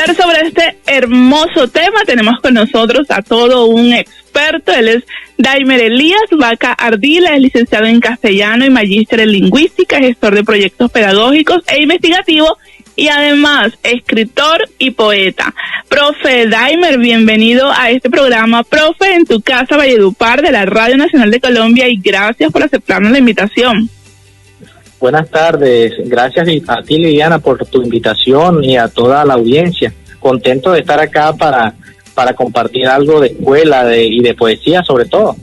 hablar sobre este hermoso tema tenemos con nosotros a todo un experto. Él es Daimer Elías Vaca Ardila, es licenciado en castellano y magíster en lingüística, gestor de proyectos pedagógicos e investigativo y además escritor y poeta. Profe Daimer, bienvenido a este programa, profe, en tu casa Valledupar de la Radio Nacional de Colombia, y gracias por aceptarnos la invitación. Buenas tardes, gracias a ti, Liliana, por tu invitación y a toda la audiencia. Contento de estar acá para compartir algo de escuela y de poesía sobre todo.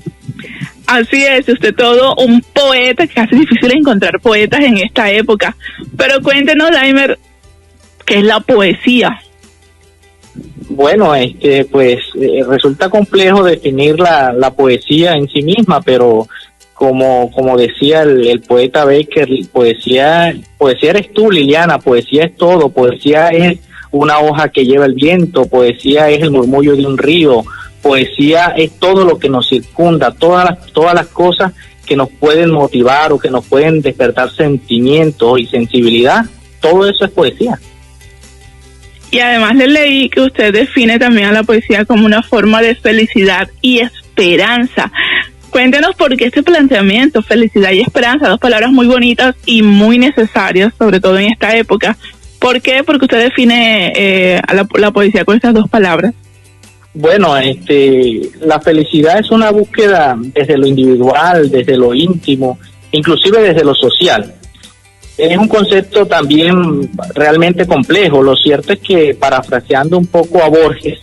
Así es, usted todo un poeta, que hace difícil encontrar poetas en esta época. Pero cuéntenos, Daimer, ¿qué es la poesía? Bueno, resulta complejo definir la poesía en sí misma, pero como decía el poeta Becker, poesía eres tú, Liliana, poesía es todo, poesía es una hoja que lleva el viento, poesía es el murmullo de un río, poesía es todo lo que nos circunda, todas las cosas que nos pueden motivar o que nos pueden despertar sentimientos y sensibilidad, todo eso es poesía. Y además le leí que usted define también a la poesía como una forma de felicidad y esperanza. Cuéntenos por qué este planteamiento, felicidad y esperanza, dos palabras muy bonitas y muy necesarias, sobre todo en esta época. ¿Por qué? Porque usted define a la poesía con estas dos palabras. Bueno, la felicidad es una búsqueda desde lo individual, desde lo íntimo, inclusive desde lo social. Es un concepto también realmente complejo. Lo cierto es que, parafraseando un poco a Borges,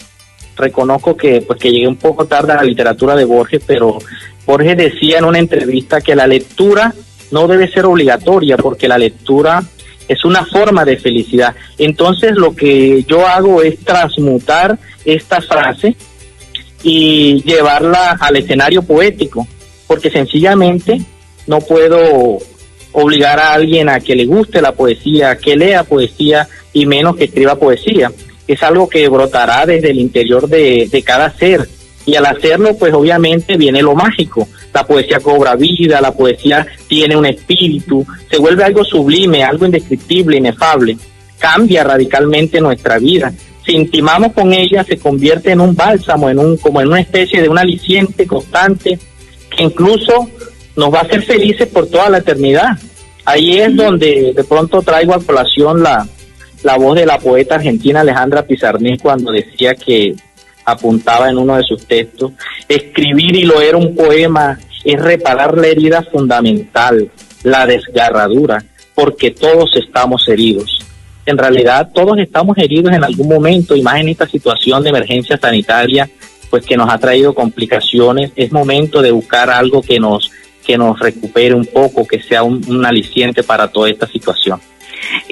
reconozco que llegué un poco tarde a la literatura de Borges, pero Borges decía en una entrevista que la lectura no debe ser obligatoria, porque la lectura es una forma de felicidad. Entonces lo que yo hago es transmutar esta frase y llevarla al escenario poético, porque sencillamente no puedo obligar a alguien a que le guste la poesía, que lea poesía y menos que escriba poesía. Es algo que brotará desde el interior de cada ser, y al hacerlo pues obviamente viene lo mágico. La poesía cobra vida, la poesía tiene un espíritu, se vuelve algo sublime, algo indescriptible, inefable, cambia radicalmente nuestra vida. Si intimamos con ella, se convierte en un bálsamo, como en una especie de un aliciente constante que incluso nos va a hacer felices por toda la eternidad. Ahí es donde de pronto traigo a colación la voz de la poeta argentina Alejandra Pizarnik, cuando decía que apuntaba en uno de sus textos: escribir y leer un poema es reparar la herida fundamental, la desgarradura, porque todos estamos heridos. En realidad todos estamos heridos en algún momento, y más en esta situación de emergencia sanitaria, pues que nos ha traído complicaciones. Es momento de buscar algo que nos recupere un poco, que sea un aliciente para toda esta situación.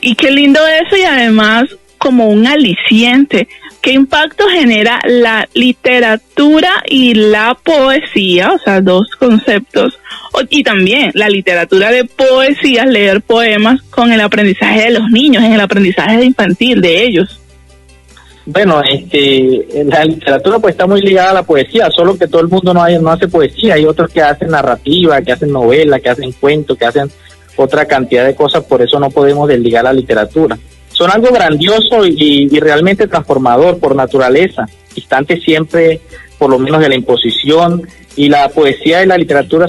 Y qué lindo eso, y además como un aliciente. ¿Qué impacto genera la literatura y la poesía? O sea, dos conceptos. Y también la literatura de poesía, leer poemas, con el aprendizaje de los niños, en el aprendizaje infantil de ellos. Bueno, la literatura pues está muy ligada a la poesía, solo que todo el mundo no hace poesía. Hay otros que hacen narrativa, que hacen novela, que hacen cuentos, que hacen otra cantidad de cosas. Por eso no podemos desligar la literatura. Son algo grandioso y realmente transformador por naturaleza, distante siempre, por lo menos, de la imposición. Y la poesía y la literatura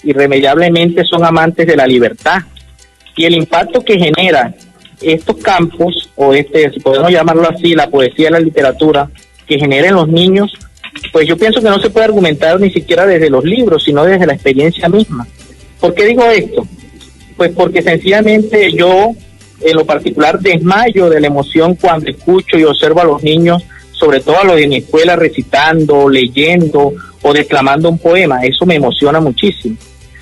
irremediablemente son amantes de la libertad. Y el impacto que genera estos campos, o si podemos llamarlo así, la poesía y la literatura, que genera en los niños, pues yo pienso que no se puede argumentar ni siquiera desde los libros, sino desde la experiencia misma. ¿Por qué digo esto? Pues porque sencillamente yo, en lo particular, desmayo de la emoción cuando escucho y observo a los niños, sobre todo a los de mi escuela, recitando, leyendo o declamando un poema. Eso me emociona muchísimo,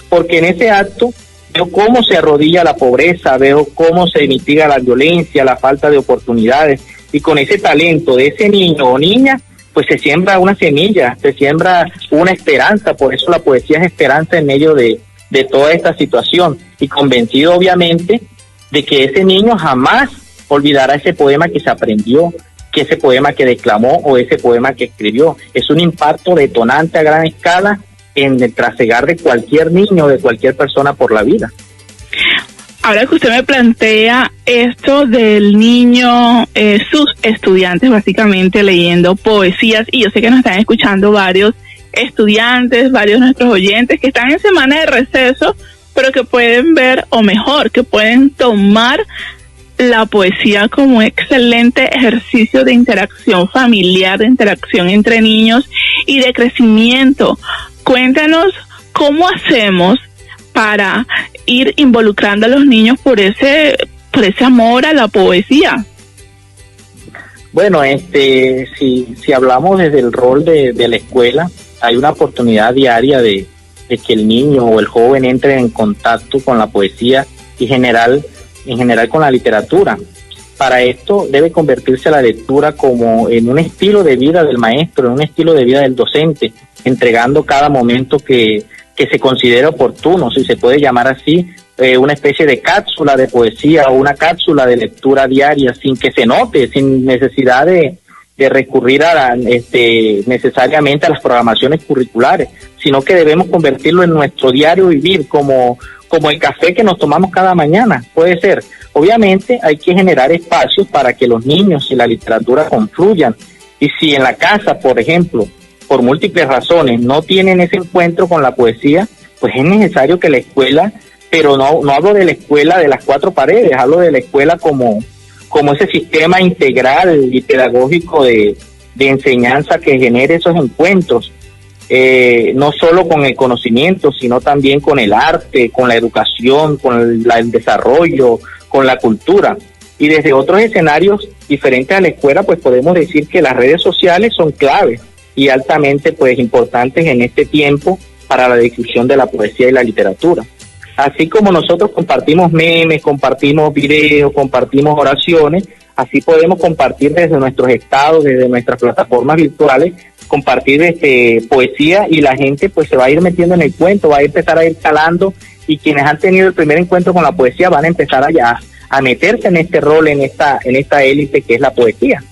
porque en ese acto veo cómo se arrodilla la pobreza, veo cómo se mitiga la violencia, la falta de oportunidades, y con ese talento de ese niño o niña, pues se siembra una semilla, se siembra una esperanza. Por eso la poesía es esperanza en medio de toda esta situación, y convencido obviamente de que ese niño jamás olvidará ese poema que se aprendió, que ese poema que declamó o ese poema que escribió. Es un impacto detonante a gran escala en el trasegar de cualquier niño, de cualquier persona por la vida. Ahora que usted me plantea esto del niño, sus estudiantes básicamente leyendo poesías, y yo sé que nos están escuchando varios estudiantes, varios de nuestros oyentes que están en semana de receso, pero que pueden ver, o mejor, que pueden tomar la poesía como un excelente ejercicio de interacción familiar, de interacción entre niños y de crecimiento. Cuéntanos cómo hacemos para ir involucrando a los niños por ese amor a la poesía. Bueno, si hablamos desde el rol de la escuela, hay una oportunidad diaria de que el niño o el joven entre en contacto con la poesía y en general con la literatura. Para esto debe convertirse la lectura como en un estilo de vida del maestro, en un estilo de vida del docente, entregando cada momento que se considere oportuno, si se puede llamar así, una especie de cápsula de poesía o una cápsula de lectura diaria, sin que se note, sin necesidad de recurrir necesariamente a las programaciones curriculares, sino que debemos convertirlo en nuestro diario vivir, como el café que nos tomamos cada mañana, puede ser. Obviamente hay que generar espacios para que los niños y la literatura confluyan, y si en la casa, por ejemplo, por múltiples razones no tienen ese encuentro con la poesía, pues es necesario que la escuela, pero no hablo de la escuela de las cuatro paredes, hablo de la escuela como ese sistema integral y pedagógico de enseñanza que genere esos encuentros, no solo con el conocimiento, sino también con el arte, con la educación, con el desarrollo, con la cultura. Y desde otros escenarios diferentes a la escuela, pues podemos decir que las redes sociales son claves y altamente pues importantes en este tiempo para la difusión de la poesía y la literatura. Así como nosotros compartimos memes, compartimos videos, compartimos oraciones, así podemos compartir desde nuestros estados, desde nuestras plataformas virtuales, compartir poesía, y la gente pues se va a ir metiendo en el cuento, va a empezar a ir calando, y quienes han tenido el primer encuentro con la poesía van a empezar a meterse en este rol, en esta élite que es la poesía.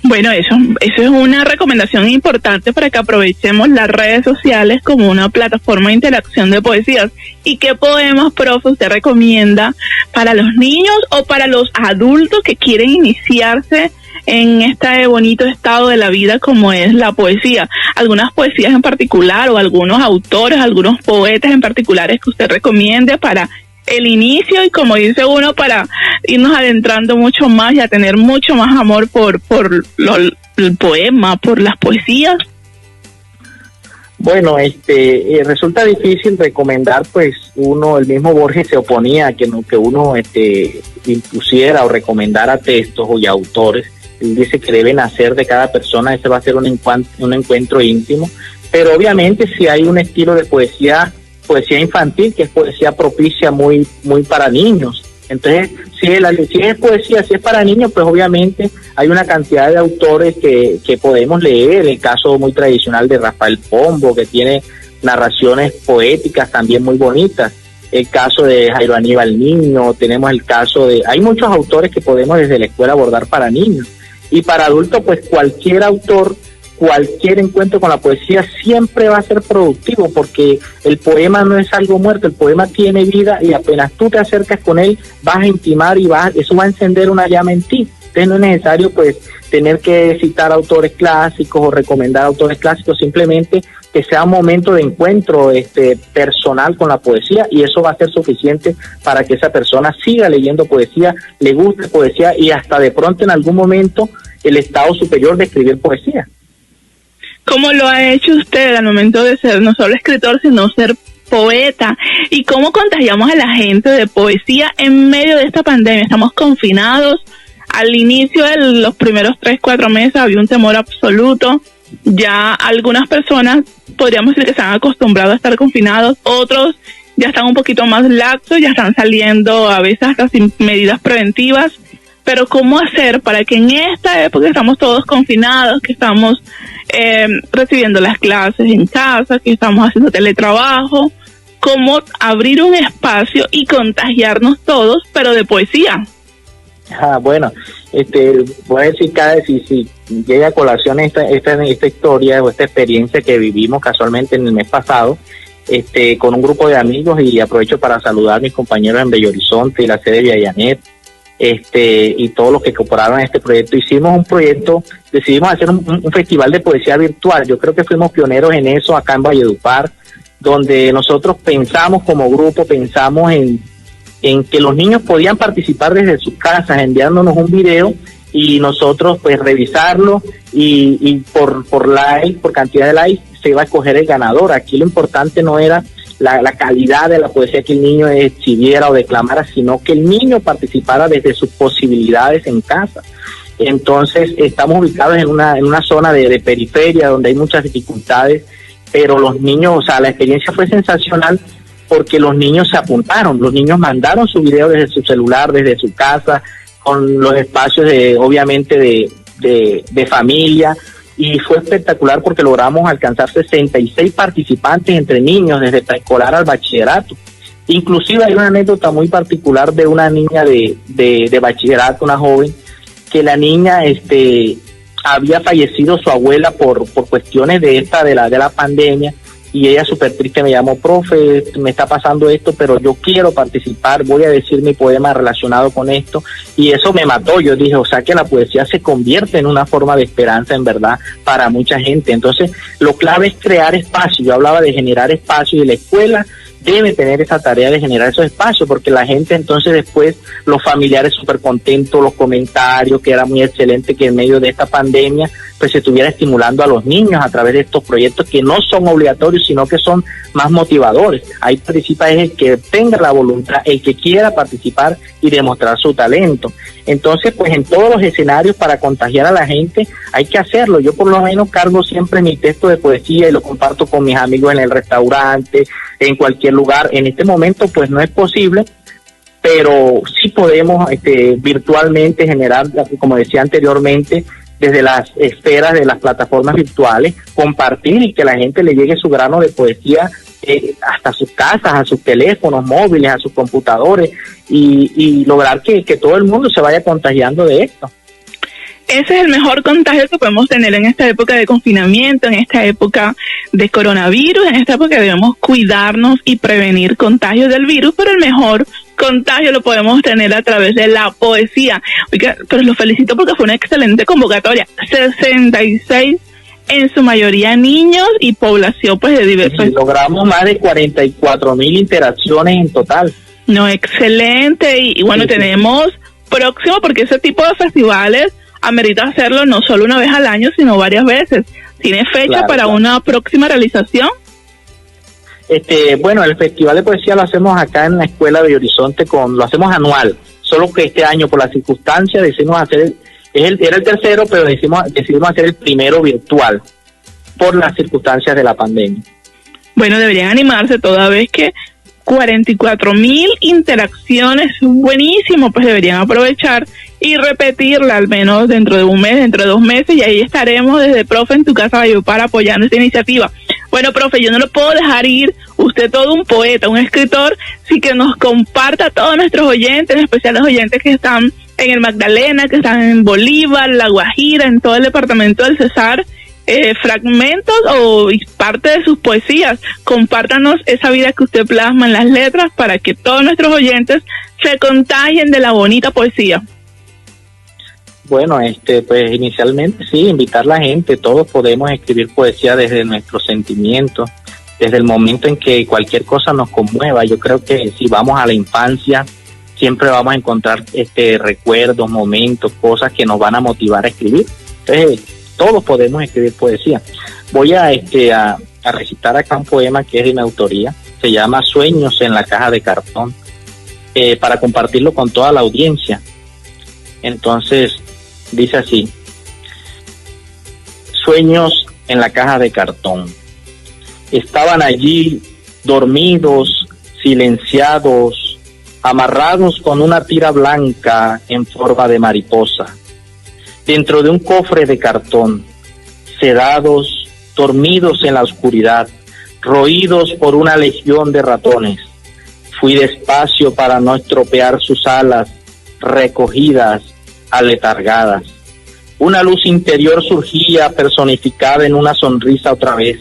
Bueno, eso es una recomendación importante para que aprovechemos las redes sociales como una plataforma de interacción de poesías. ¿Y qué poemas, profe, usted recomienda para los niños o para los adultos que quieren iniciarse en este bonito estado de la vida como es la poesía? ¿Algunas poesías en particular o algunos autores, algunos poetas en particulares que usted recomiende para el inicio y, como dice uno, para irnos adentrando mucho más y a tener mucho más amor por el poema, por las poesías? Bueno, resulta difícil recomendar, pues el mismo Borges se oponía a que uno impusiera o recomendara textos y autores. Él dice que debe nacer de cada persona, ese va a ser un encuentro íntimo, pero obviamente si hay un estilo de poesía infantil, que es poesía propicia muy para niños. Entonces, si es poesía, si es para niños, pues obviamente hay una cantidad de autores que podemos leer. El caso muy tradicional de Rafael Pombo, que tiene narraciones poéticas también muy bonitas. El caso de Jairo Aníbal Niño, tenemos el caso hay muchos autores que podemos desde la escuela abordar para niños. Y para adultos, pues cualquier autor, cualquier encuentro con la poesía siempre va a ser productivo, porque el poema no es algo muerto, el poema tiene vida, y apenas tú te acercas con él vas a intimar y eso va a encender una llama en ti. Entonces no es necesario pues tener que citar autores clásicos o recomendar autores clásicos, simplemente que sea un momento de encuentro personal con la poesía, y eso va a ser suficiente para que esa persona siga leyendo poesía, le guste poesía, y hasta de pronto en algún momento el estado superior de escribir poesía. ¿Cómo lo ha hecho usted al momento de ser no solo escritor, sino ser poeta? ¿Y cómo contagiamos a la gente de poesía en medio de esta pandemia? Estamos confinados. Al inicio de los primeros 3-4 meses había un temor absoluto. Ya algunas personas podríamos decir que se han acostumbrado a estar confinados. Otros ya están un poquito más laxos, ya están saliendo a veces hasta sin medidas preventivas. Pero ¿cómo hacer para que en esta época estamos todos confinados, que estamos recibiendo las clases en casa, que estamos haciendo teletrabajo, cómo abrir un espacio y contagiarnos todos, pero de poesía? Bueno, voy a decir si llega a colación esta historia o esta experiencia que vivimos casualmente en el mes pasado, con un grupo de amigos, y aprovecho para saludar a mis compañeros en Bello Horizonte y la sede de Villayanet, y todos los que incorporaron a este proyecto. Hicimos un proyecto, decidimos hacer un festival de poesía virtual. Yo creo que fuimos pioneros en eso acá en Valledupar, donde nosotros pensamos como grupo, pensamos en que los niños podían participar desde sus casas, enviándonos un video y nosotros pues revisarlo, y por like, por cantidad de likes, se iba a escoger el ganador. Aquí lo importante no era la calidad de la poesía que el niño exhibiera o declamara, sino que el niño participara desde sus posibilidades en casa. Entonces estamos ubicados en una zona de periferia donde hay muchas dificultades, pero los niños, o sea, la experiencia fue sensacional porque los niños se apuntaron, los niños mandaron su video desde su celular, desde su casa, con los espacios obviamente de familia, y fue espectacular porque logramos alcanzar 66 participantes entre niños desde preescolar al bachillerato. Inclusive hay una anécdota muy particular de una niña de bachillerato, una joven, que la niña había fallecido su abuela por cuestiones de la pandemia, y ella súper triste me llamó: profe, me está pasando esto, pero yo quiero participar, voy a decir mi poema relacionado con esto. Y eso me mató. Yo dije, o sea que la poesía se convierte en una forma de esperanza, en verdad, para mucha gente. Entonces lo clave es crear espacio. Yo hablaba de generar espacio, y la escuela debe tener esa tarea de generar esos espacios, porque la gente entonces después, los familiares súper contentos, los comentarios, que era muy excelente que en medio de esta pandemia pues se estuviera estimulando a los niños a través de estos proyectos que no son obligatorios, sino que son más motivadores. Ahí participa es el que tenga la voluntad, el que quiera participar y demostrar su talento. Entonces, pues en todos los escenarios, para contagiar a la gente hay que hacerlo. Yo por lo menos cargo siempre mi texto de poesía y lo comparto con mis amigos en el restaurante, en cualquier lugar. En este momento pues no es posible, pero sí podemos virtualmente generar, como decía anteriormente, desde las esferas de las plataformas virtuales, compartir y que la gente le llegue su grano de poesía hasta sus casas, a sus teléfonos móviles, a sus computadores, y lograr que todo el mundo se vaya contagiando de esto. Ese es el mejor contagio que podemos tener en esta época de confinamiento, en esta época de coronavirus, en esta época debemos cuidarnos y prevenir contagios del virus, pero el mejor contagio lo podemos tener a través de la poesía. Oiga, pero los felicito porque fue una excelente convocatoria. 66, en su mayoría niños y población pues de diversos. Y logramos más de 44,000 interacciones en total. No, excelente. Y bueno, sí. Tenemos próximo, porque ese tipo de festivales amerita hacerlo no solo una vez al año, sino varias veces. ¿Tiene fecha para una próxima realización? Bueno, el Festival de Poesía lo hacemos acá en la Escuela de Horizonte, lo hacemos anual, solo que este año por las circunstancias decidimos hacer, era el tercero, pero decidimos hacer el primero virtual, por las circunstancias de la pandemia. Bueno, deberían animarse toda vez que 44,000 interacciones, buenísimo, pues deberían aprovechar y repetirla al menos dentro de un mes, dentro de 2 meses, y ahí estaremos desde Profe en tu casa Valledupar apoyando esta iniciativa. Bueno, profe, yo no lo puedo dejar ir, usted todo un poeta, un escritor, sí, que nos comparta a todos nuestros oyentes, en especial los oyentes que están en el Magdalena, que están en Bolívar, La Guajira, en todo el departamento del Cesar, fragmentos o parte de sus poesías. Compártanos esa vida que usted plasma en las letras para que todos nuestros oyentes se contagien de la bonita poesía. Bueno, pues inicialmente sí, invitar a la gente. Todos podemos escribir poesía desde nuestros sentimientos, desde el momento en que cualquier cosa nos conmueva. Yo creo que si vamos a la infancia, siempre vamos a encontrar recuerdos, momentos, cosas que nos van a motivar a escribir. Entonces, todos podemos escribir poesía. Voy a recitar acá un poema que es de mi autoría. Se llama Sueños en la caja de cartón, para compartirlo con toda la audiencia. Entonces, dice así: Sueños en la caja de cartón. Estaban allí, dormidos, silenciados, amarrados con una tira blanca en forma de mariposa, dentro de un cofre de cartón, sedados, dormidos en la oscuridad, roídos por una legión de ratones. Fui despacio para no estropear sus alas, recogidas, aletargadas. Una luz interior surgía personificada en una sonrisa otra vez.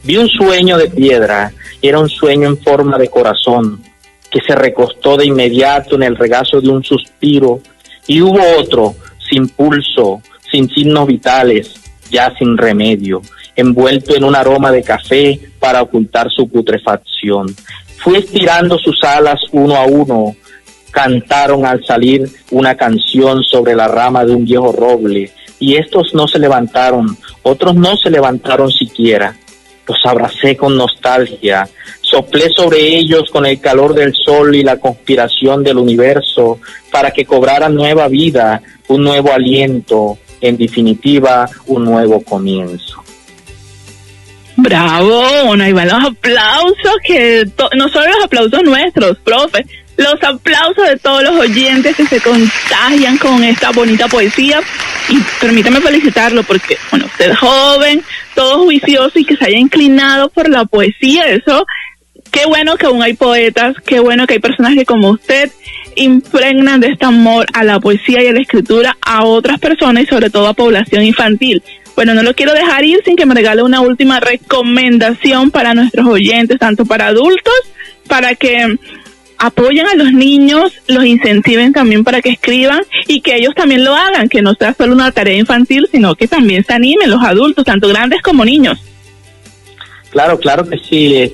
Vi un sueño de piedra, era un sueño en forma de corazón, que se recostó de inmediato en el regazo de un suspiro, y hubo otro, sin pulso, sin signos vitales, ya sin remedio, envuelto en un aroma de café para ocultar su putrefacción. Fue estirando sus alas uno a uno, cantaron al salir una canción sobre la rama de un viejo roble, y estos no se levantaron, otros no se levantaron siquiera. Los abracé con nostalgia, soplé sobre ellos con el calor del sol y la conspiración del universo para que cobraran nueva vida, un nuevo aliento, en definitiva, un nuevo comienzo. Bravo, no, ahí van los aplausos, no solo los aplausos nuestros, profe, los aplausos de todos los oyentes que se contagian con esta bonita poesía. Y permítame felicitarlo porque, bueno, usted es joven, todo juicioso y que se haya inclinado por la poesía. Eso, qué bueno que aún hay poetas, qué bueno que hay personas que como usted impregnan de este amor a la poesía y a la escritura a otras personas y sobre todo a población infantil. Bueno, no lo quiero dejar ir sin que me regale una última recomendación para nuestros oyentes, tanto para adultos, para que apoyen a los niños, los incentiven también para que escriban y que ellos también lo hagan, que no sea solo una tarea infantil, sino que también se animen los adultos, tanto grandes como niños. Claro que sí.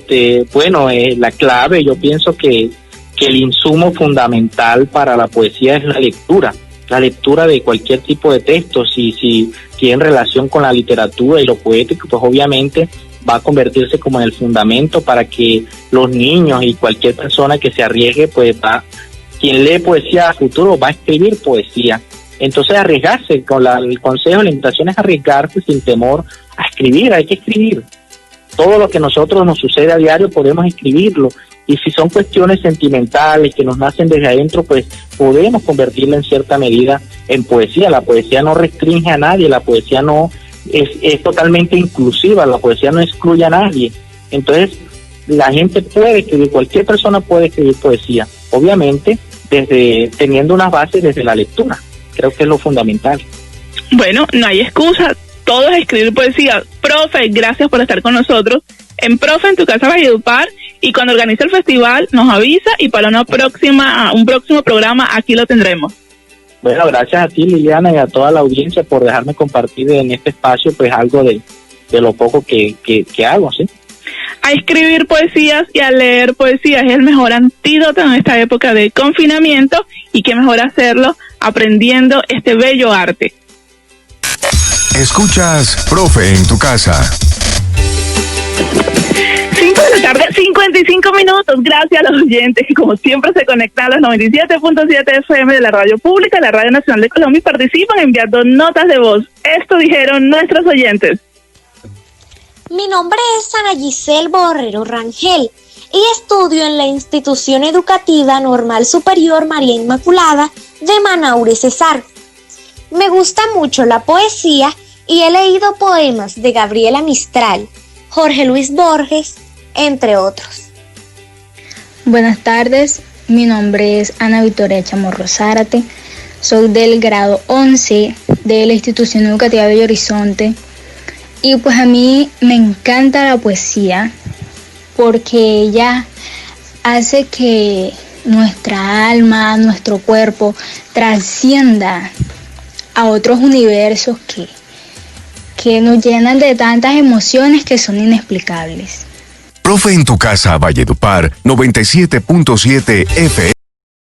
Bueno, la clave, yo pienso que el insumo fundamental para la poesía es la lectura de cualquier tipo de texto. Si tiene relación con la literatura y lo poético, pues obviamente va a convertirse como en el fundamento para que los niños y cualquier persona que se arriesgue, pues quien lee poesía a futuro va a escribir poesía. Entonces arriesgarse, el consejo, la invitación es arriesgarse sin temor a escribir. Hay que escribir. Todo lo que nos sucede a diario podemos escribirlo, y si son cuestiones sentimentales que nos nacen desde adentro, pues podemos convertirla en cierta medida en poesía. La poesía no restringe a nadie, la poesía no es totalmente inclusiva, la poesía no excluye a nadie. Entonces la gente puede escribir, cualquier persona puede escribir poesía, obviamente teniendo unas bases desde la lectura. Creo que es lo fundamental. Bueno, no hay excusa, todo es escribir poesía. Profe, gracias por estar con nosotros en Profe en tu Casa Valledupar, y cuando organice el festival nos avisa y para un próximo programa aquí lo tendremos. Bueno, gracias a ti, Liliana, y a toda la audiencia por dejarme compartir en este espacio pues algo de lo poco que hago, ¿sí? A escribir poesías y a leer poesías es el mejor antídoto en esta época de confinamiento, y qué mejor hacerlo aprendiendo este bello arte. Escuchas Profe en tu Casa. 5 de la tarde, 55 minutos. Gracias a los oyentes que como siempre se conectan a los 97.7 FM de la Radio Pública, la Radio Nacional de Colombia, y participan enviando notas de voz. Esto dijeron nuestros oyentes. Mi nombre es Ana Giselle Borrero Rangel y estudio en la Institución Educativa Normal Superior María Inmaculada de Manaure, Cesar. Me gusta mucho la poesía y he leído poemas de Gabriela Mistral, Jorge Luis Borges, entre otros. Buenas tardes, mi nombre es Ana Victoria Chamorro Zárate, soy del grado 11 de la Institución Educativa de Horizonte, y pues a mí me encanta la poesía porque ella hace que nuestra alma, nuestro cuerpo trascienda a otros universos que nos llenan de tantas emociones que son inexplicables. Profe en tu Casa Valledupar 97.7 FM.